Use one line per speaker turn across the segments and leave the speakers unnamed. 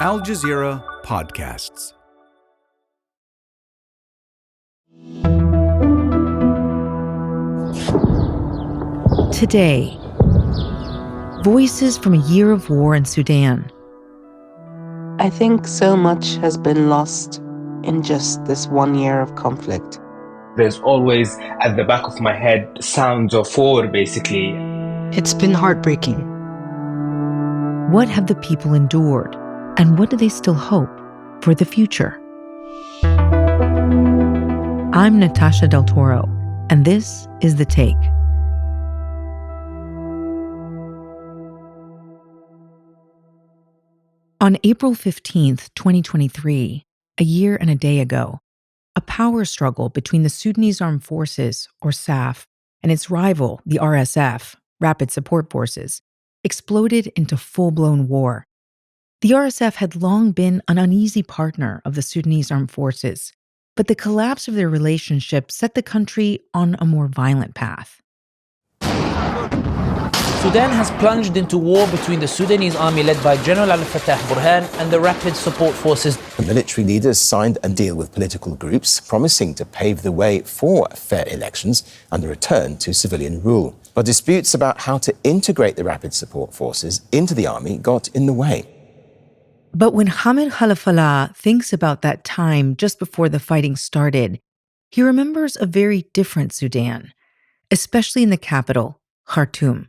Al Jazeera Podcasts.
Today, voices from a year of war in Sudan.
I think so much has been lost in just this 1 year of conflict.
There's always, at the back of my head, sounds of war, basically.
It's been heartbreaking.
What have the people endured, and what do they still hope for the future? I'm Natasha Del Toro, and this is The Take. On April 15th, 2023, a year and a day ago, a power struggle between the Sudanese Armed Forces, or SAF, and its rival, the RSF, Rapid Support Forces, exploded into full-blown war. The RSF had long been an uneasy partner of the Sudanese Armed Forces, but the collapse of their relationship set the country on a more violent path.
Sudan has plunged into war between the Sudanese army led by General Al-Fatah Burhan and the Rapid Support Forces.
The military leaders signed a deal with political groups, promising to pave the way for fair elections and a return to civilian rule. But disputes about how to integrate the Rapid Support Forces into the army got in the way.
But when Hamid Khalahfallah thinks about that time just before the fighting started, he remembers a very different Sudan, especially in the capital, Khartoum.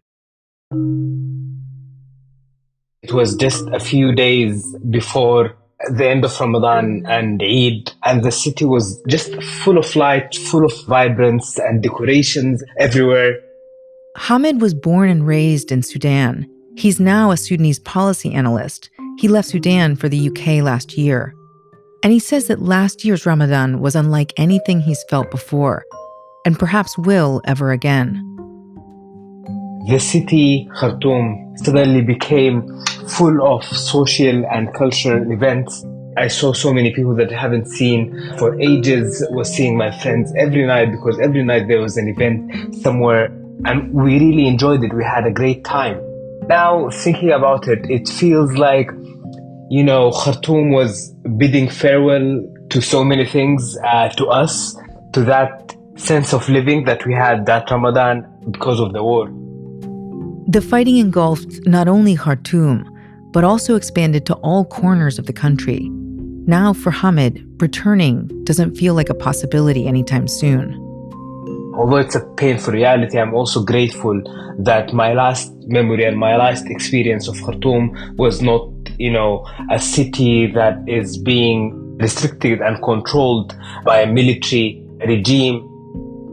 It was just a few days before the end of Ramadan and Eid, and the city was just full of light, full of vibrance and decorations everywhere.
Hamid was born and raised in Sudan. He's now a Sudanese policy analyst. He left Sudan for the UK last year. And he says that last year's Ramadan was unlike anything he's felt before, and perhaps will ever again.
The city, Khartoum, suddenly became full of social and cultural events. I saw so many people that I haven't seen for ages. Was seeing my friends every night because every night there was an event somewhere, and we really enjoyed it. We had a great time. Now, thinking about it, it feels like, Khartoum was bidding farewell to so many things, to us, to that sense of living that we had that Ramadan because of the war.
The fighting engulfed not only Khartoum, but also expanded to all corners of the country. Now, for Hamid, returning doesn't feel like a possibility anytime soon.
Although it's a painful reality, I'm also grateful that my last memory and my last experience of Khartoum was not, a city that is being restricted and controlled by a military regime.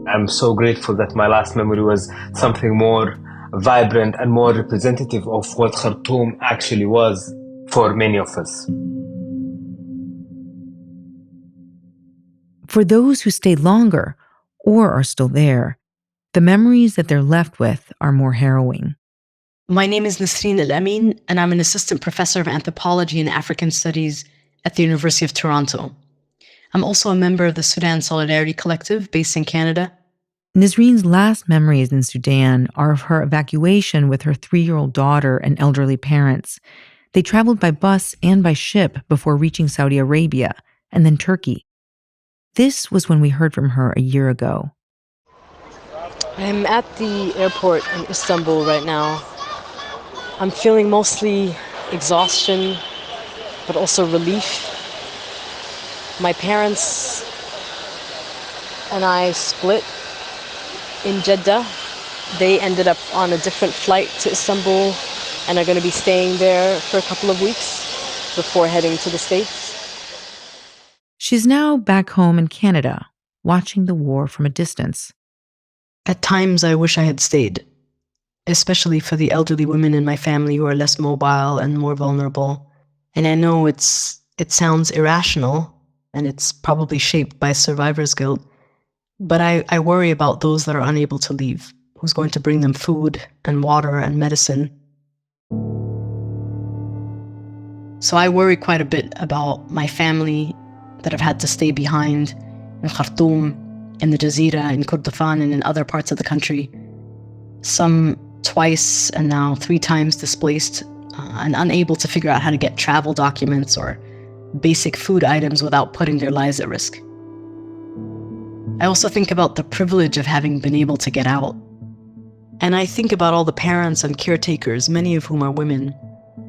I'm so grateful that my last memory was something more vibrant and more representative of what Khartoum actually was for many of us.
For those who stayed longer or are still there, the memories that they're left with are more harrowing.
My name is Nisrin Elamin, and I'm an assistant professor of anthropology and African studies at the University of Toronto. I'm also a member of the Sudan Solidarity Collective based in Canada.
Nisrin's last memories in Sudan are of her evacuation with her 3-year-old daughter and elderly parents. They traveled by bus and by ship before reaching Saudi Arabia and then Turkey. This was when we heard from her a year ago.
I'm at the airport in Istanbul right now. I'm feeling mostly exhaustion, but also relief. My parents and I split in Jeddah. They ended up on a different flight to Istanbul and are going to be staying there for a couple of weeks before heading to the States.
She's now back home in Canada, watching the war from a distance.
At times, I wish I had stayed, especially for the elderly women in my family who are less mobile and more vulnerable. And I know it sounds irrational, and it's probably shaped by survivor's guilt, but I worry about those that are unable to leave. Who's going to bring them food and water and medicine? So I worry quite a bit about my family that have had to stay behind in Khartoum, in the Jazeera, in Kordofan, and in other parts of the country. Some twice and now 3 times displaced and unable to figure out how to get travel documents or basic food items without putting their lives at risk. I also think about the privilege of having been able to get out. And I think about all the parents and caretakers, many of whom are women,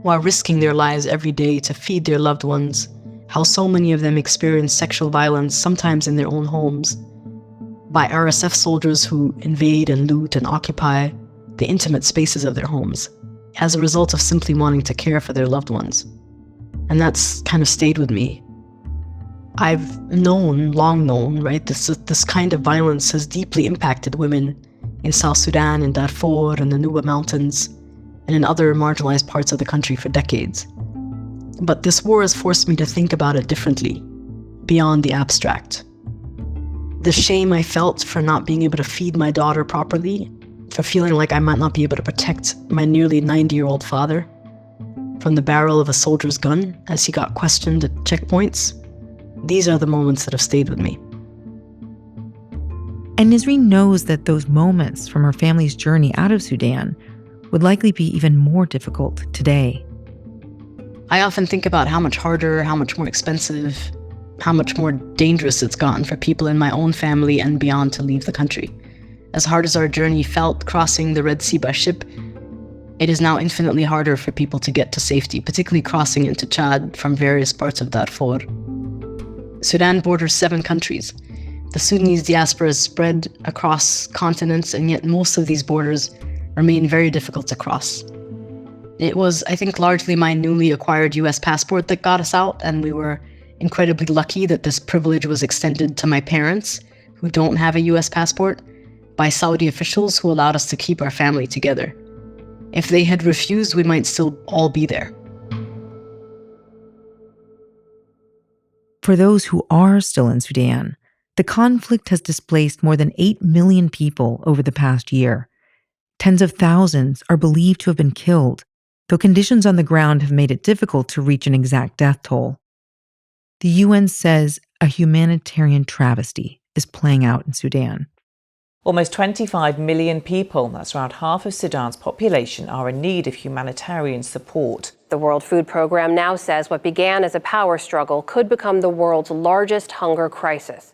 who are risking their lives every day to feed their loved ones, how so many of them experience sexual violence, sometimes in their own homes, by RSF soldiers who invade and loot and occupy the intimate spaces of their homes, as a result of simply wanting to care for their loved ones. And that's kind of stayed with me. I've long known, right, this kind of violence has deeply impacted women in South Sudan, in Darfur, in the Nuba Mountains, and in other marginalized parts of the country for decades. But this war has forced me to think about it differently, beyond the abstract. The shame I felt for not being able to feed my daughter properly, for feeling like I might not be able to protect my nearly 90-year-old father from the barrel of a soldier's gun as he got questioned at checkpoints, these are the moments that have stayed with me.
And Nisrin knows that those moments from her family's journey out of Sudan would likely be even more difficult today.
I often think about how much harder, how much more expensive, how much more dangerous it's gotten for people in my own family and beyond to leave the country. As hard as our journey felt crossing the Red Sea by ship, it is now infinitely harder for people to get to safety, particularly crossing into Chad from various parts of Darfur. Sudan borders 7 countries. The Sudanese diaspora is spread across continents, and yet most of these borders remain very difficult to cross. It was, I think, largely my newly acquired US passport that got us out, and we were incredibly lucky that this privilege was extended to my parents, who don't have a US passport, by Saudi officials who allowed us to keep our family together. If they had refused, we might still all be there.
For those who are still in Sudan, the conflict has displaced more than 8 million people over the past year. Tens of thousands are believed to have been killed, though conditions on the ground have made it difficult to reach an exact death toll. The UN says a humanitarian travesty is playing out in Sudan.
Almost 25 million people, that's around half of Sudan's population, are in need of humanitarian support.
The World Food Programme now says what began as a power struggle could become the world's largest hunger crisis.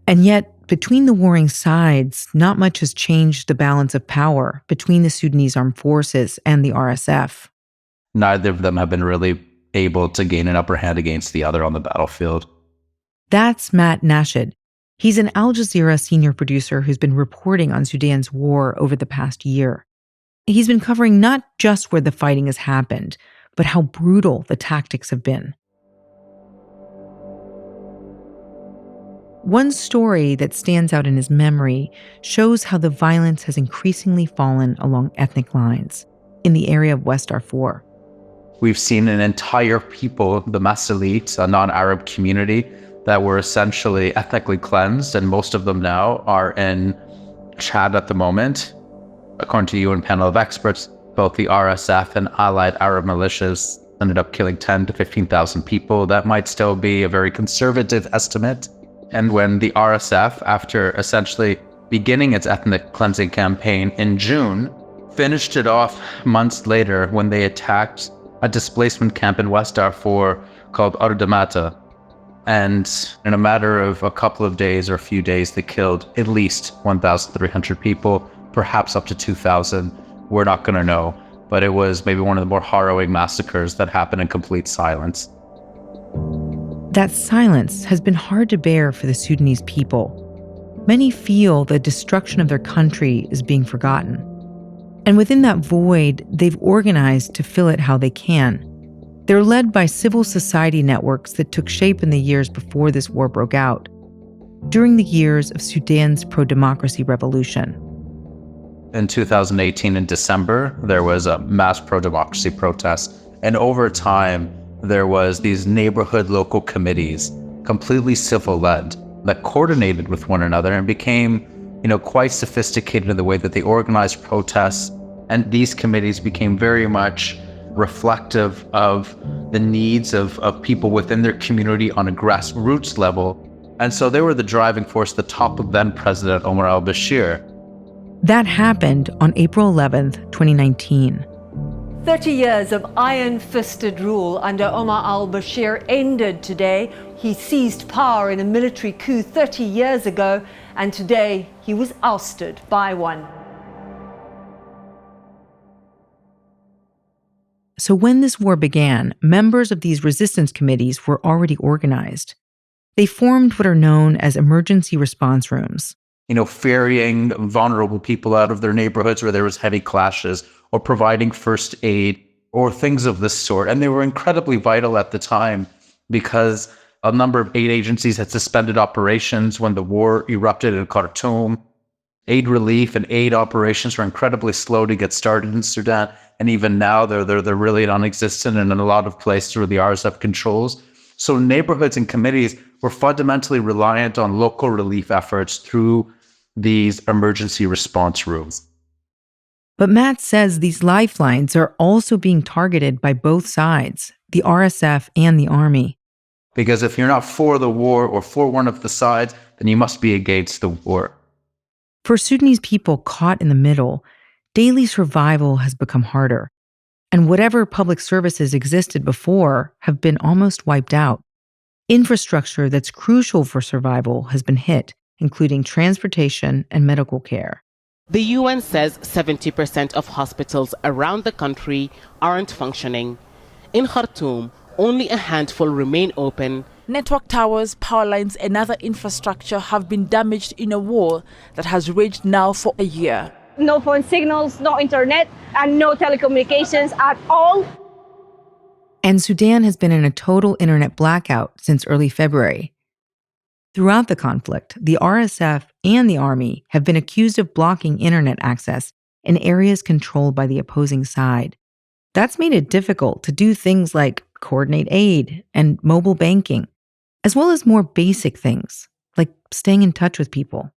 And yet, between the warring sides, not much has changed the balance of power between the Sudanese Armed Forces and the RSF.
Neither of them have been really able to gain an upper hand against the other on the battlefield.
That's Matt Nashed. He's an Al Jazeera senior producer who's been reporting on Sudan's war over the past year. He's been covering not just where the fighting has happened, but how brutal the tactics have been. One story that stands out in his memory shows how the violence has increasingly fallen along ethnic lines in the area of West Darfur.
We've seen an entire people, the Masalit, a non-Arab community, that were essentially ethnically cleansed, and most of them now are in Chad at the moment. According to the UN panel of experts, both the RSF and allied Arab militias ended up killing 10 to 15,000 people. That might still be a very conservative estimate. And when the RSF, after essentially beginning its ethnic cleansing campaign in June, finished it off months later when they attacked a displacement camp in West Darfur called Ardamata. And in a matter of a couple of days or a few days, they killed at least 1,300 people, perhaps up to 2,000. We're not going to know. But it was maybe one of the more harrowing massacres that happened in complete silence.
That silence has been hard to bear for the Sudanese people. Many feel the destruction of their country is being forgotten. And within that void, they've organized to fill it how they can. They're led by civil society networks that took shape in the years before this war broke out, during the years of Sudan's pro-democracy revolution.
In 2018, in December, there was a mass pro-democracy protest. And over time, there was these neighborhood local committees, completely civil-led, that coordinated with one another and became, quite sophisticated in the way that they organized protests. And these committees became very much reflective of the needs of people within their community on a grassroots level. And so they were the driving force at the top of then President Omar al-Bashir.
That happened on April 11th, 2019.
30 years of iron-fisted rule under Omar al-Bashir ended today. He seized power in a military coup 30 years ago, and today he was ousted by one.
So when this war began, members of these resistance committees were already organized. They formed what are known as emergency response rooms.
Ferrying vulnerable people out of their neighborhoods where there was heavy clashes, or providing first aid, or things of this sort. And they were incredibly vital at the time because a number of aid agencies had suspended operations when the war erupted in Khartoum. Aid relief and aid operations were incredibly slow to get started in Sudan. And even now, they're really non-existent in a lot of places where the RSF controls. So neighborhoods and committees were fundamentally reliant on local relief efforts through these emergency response rooms.
But Matt says these lifelines are also being targeted by both sides, the RSF and the army.
Because if you're not for the war or for one of the sides, then you must be against the war.
For Sudanese people caught in the middle, daily survival has become harder. And whatever public services existed before have been almost wiped out. Infrastructure that's crucial for survival has been hit, including transportation and medical care.
The UN says 70% of hospitals around the country aren't functioning. In Khartoum, only a handful remain open.
Network towers, power lines, and other infrastructure have been damaged in a war that has raged now for a year.
No phone signals, no internet, and no telecommunications at all.
And Sudan has been in a total internet blackout since early February. Throughout the conflict, the RSF and the army have been accused of blocking internet access in areas controlled by the opposing side. That's made it difficult to do things like coordinate aid and mobile banking, as well as more basic things like staying in touch with people.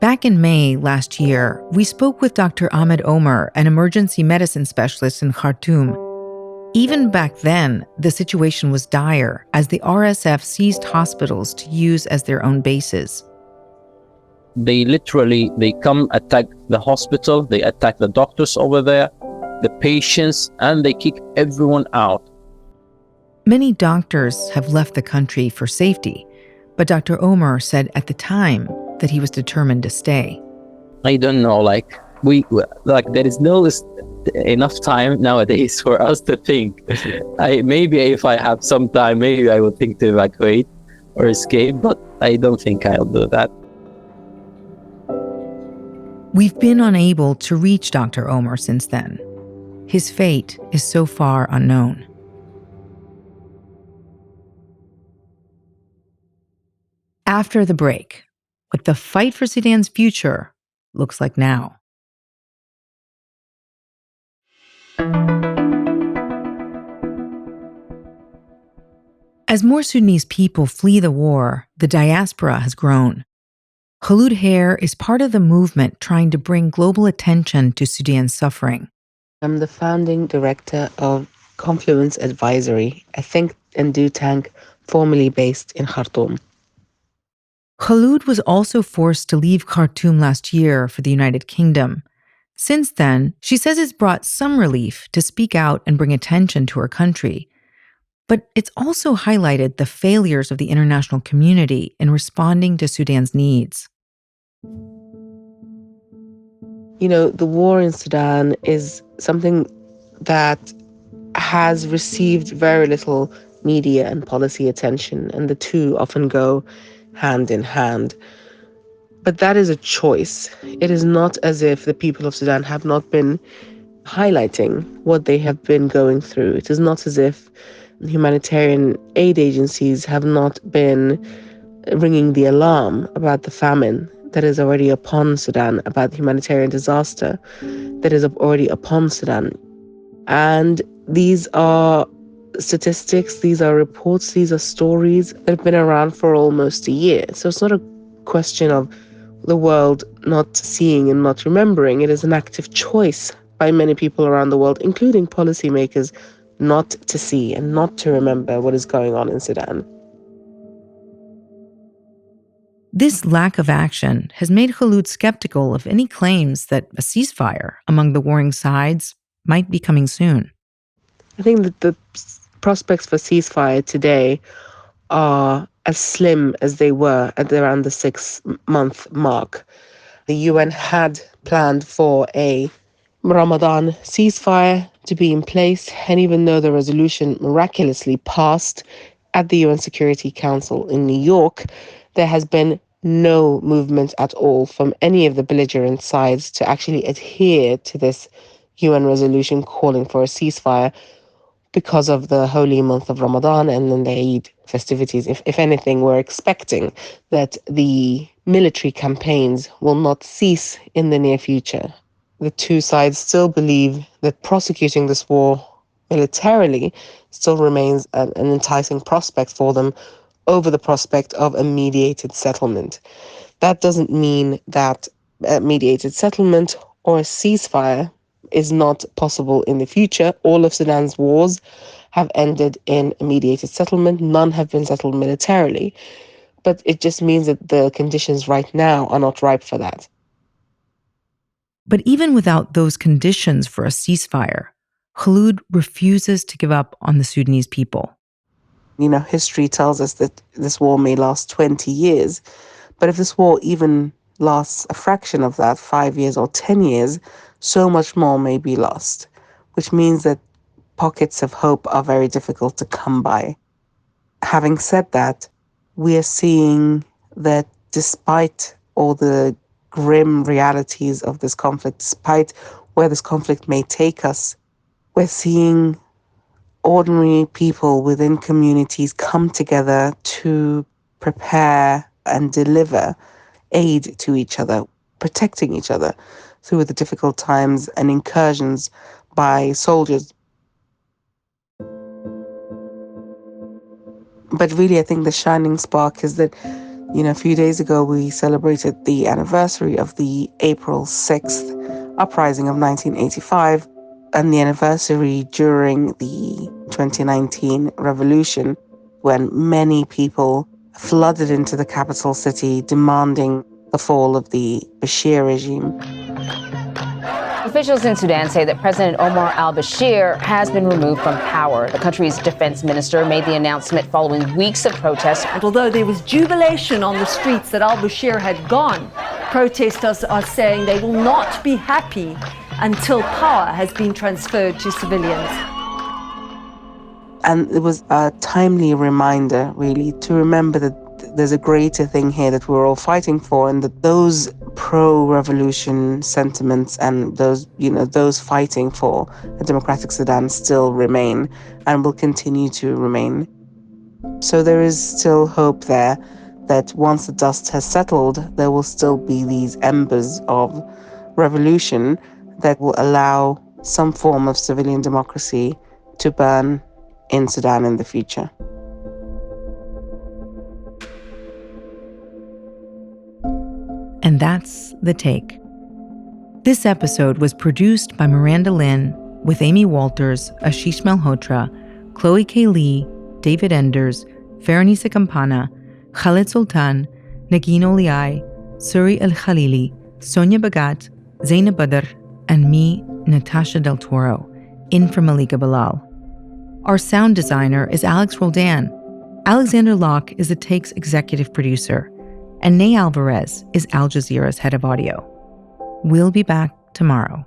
Back in May last year, we spoke with Dr. Ahmed Omar, an emergency medicine specialist in Khartoum. Even back then, the situation was dire as the RSF seized hospitals to use as their own bases.
They come attack the hospital, they attack the doctors over there, the patients, and they kick everyone out.
Many doctors have left the country for safety, but Dr. Omar said at the time that he was determined to stay.
I don't know, there is no enough time nowadays for us to think. Maybe if I have some time, maybe I would think to evacuate or escape, but I don't think I'll do that.
We've been unable to reach Dr. Omar since then. His fate is so far unknown. After the break, what the fight for Sudan's future looks like now. As more Sudanese people flee the war, the diaspora has grown. Kholood Khair is part of the movement trying to bring global attention to Sudan's suffering.
I'm the founding director of Confluence Advisory, a think and do tank formerly based in Khartoum.
Kholood was also forced to leave Khartoum last year for the United Kingdom. Since then, she says it's brought some relief to speak out and bring attention to her country. But it's also highlighted the failures of the international community in responding to Sudan's needs.
The war in Sudan is something that has received very little media and policy attention, and the two often go hand in hand. But that is a choice. It is not as if the people of Sudan have not been highlighting what they have been going through. It is not as if humanitarian aid agencies have not been ringing the alarm about the famine that is already upon Sudan, about the humanitarian disaster that is already upon Sudan. And these are statistics, these are reports, these are stories that have been around for almost a year. So it's not a question of the world not seeing and not remembering. It is an active choice by many people around the world, including policymakers, not to see and not to remember what is going on in Sudan.
This lack of action has made Kholood skeptical of any claims that a ceasefire among the warring sides might be coming soon.
I think that the prospects for ceasefire today are as slim as they were at around the 6-month mark. The UN had planned for a Ramadan ceasefire to be in place, and even though the resolution miraculously passed at the UN Security Council in New York, there has been no movement at all from any of the belligerent sides to actually adhere to this UN resolution calling for a ceasefire because of the holy month of Ramadan and then the Eid festivities. If anything, we're expecting that the military campaigns will not cease in the near future. The two sides still believe that prosecuting this war militarily still remains an enticing prospect for them over the prospect of a mediated settlement. That doesn't mean that a mediated settlement or a ceasefire is not possible in the future. All of Sudan's wars have ended in a mediated settlement. None have been settled militarily. But it just means that the conditions right now are not ripe for that.
But even without those conditions for a ceasefire, Kholood refuses to give up on the Sudanese people.
You know, history tells us that this war may last 20 years. But if this war even lasts a fraction of that, 5 years or 10 years, so much more may be lost, which means that pockets of hope are very difficult to come by. Having said that, we are seeing that despite all the grim realities of this conflict, despite where this conflict may take us, we're seeing ordinary people within communities come together to prepare and deliver aid to each other, protecting each other through the difficult times and incursions by soldiers. But really, I think the shining spark is that, a few days ago we celebrated the anniversary of the April 6th uprising of 1985 and the anniversary during the 2019 revolution when many people flooded into the capital city demanding the fall of the Bashir regime.
Officials in Sudan say that President Omar al-Bashir has been removed from power. The country's defense minister made the announcement following weeks of protests.
And although there was jubilation on the streets that al-Bashir had gone, protesters are saying they will not be happy until power has been transferred to civilians.
And it was a timely reminder, really, to remember that there's a greater thing here that we're all fighting for, and that those pro-revolution sentiments and those fighting for a democratic Sudan still remain and will continue to remain. So there is still hope there that once the dust has settled, there will still be these embers of revolution that will allow some form of civilian democracy to burn in Sudan in the future.
And that's The Take. This episode was produced by Miranda Lin with Amy Walters, Ashish Malhotra, Chloe K. Lee, David Enders, Veronisa Campana, Khaled Sultan, Nagin Oliai, Suri El-Khalili, Sonia Bagat, Zainab Badr, and me, Natasha Del Toro, in for Malika Bilal. Our sound designer is Alex Roldan. Alexander Locke is The Take's executive producer. And Nay Alvarez is Al Jazeera's head of audio. We'll be back tomorrow.